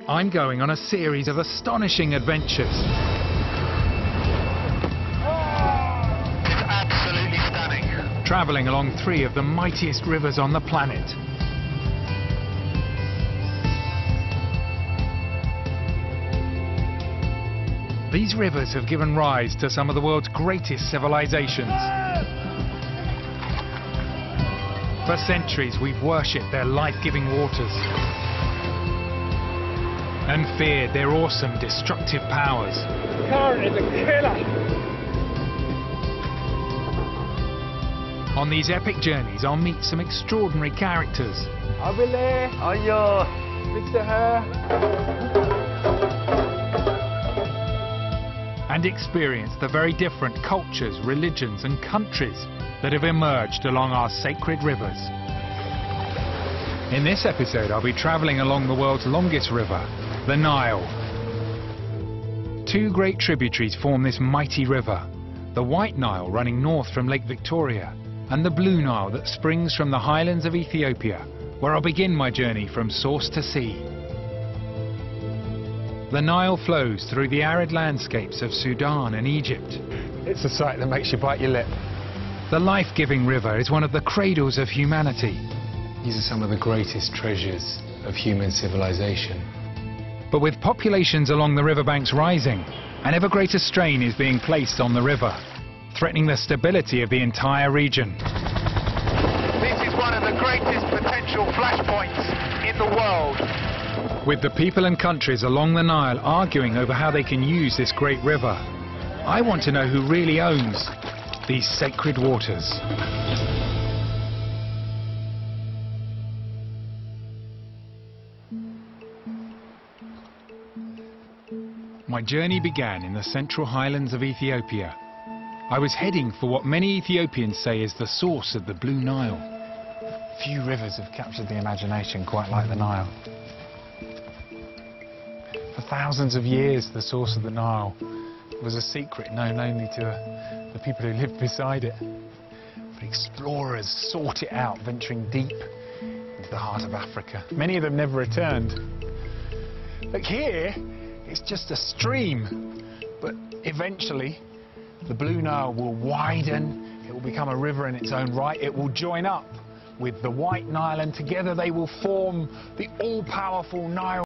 I'm going on a series of astonishing adventures. It's absolutely stunning. Travelling along 3 of the mightiest rivers on the planet. These rivers have given rise to some of the world's greatest civilizations. For centuries, we've worshipped their life-giving waters and feared their awesome destructive powers. The current is a killer. On these epic journeys, I'll meet some extraordinary characters. Abile, Ayo. fix the hair. And experience the very different cultures, religions and countries that have emerged along our sacred rivers. In this episode, I'll be travelling along the world's longest river, the Nile. 2 great tributaries form this mighty river, the White Nile running north from Lake Victoria, and the Blue Nile that springs from the highlands of Ethiopia, where I'll begin my journey from source to sea. The Nile flows through the arid landscapes of Sudan and Egypt. It's a sight that makes you bite your lip. The life-giving river is one of the cradles of humanity. These are some of the greatest treasures of human civilization. But with populations along the riverbanks rising, an ever greater strain is being placed on the river, threatening the stability of the entire region. This is one of the greatest potential flashpoints in the world. With the people and countries along the Nile arguing over how they can use this great river, I want to know who really owns these sacred waters. My journey began in the central highlands of Ethiopia. I was heading for what many Ethiopians say is the source of the Blue Nile. Few rivers have captured the imagination quite like the Nile. For thousands of years, the source of the Nile was a secret known only to the people who lived beside it. But explorers sought it out, venturing deep into the heart of Africa. Many of them never returned. Look here, it's just a stream, but eventually the Blue Nile will widen, it will become a river in its own right, it will join up with the White Nile, and together they will form the all-powerful Nile.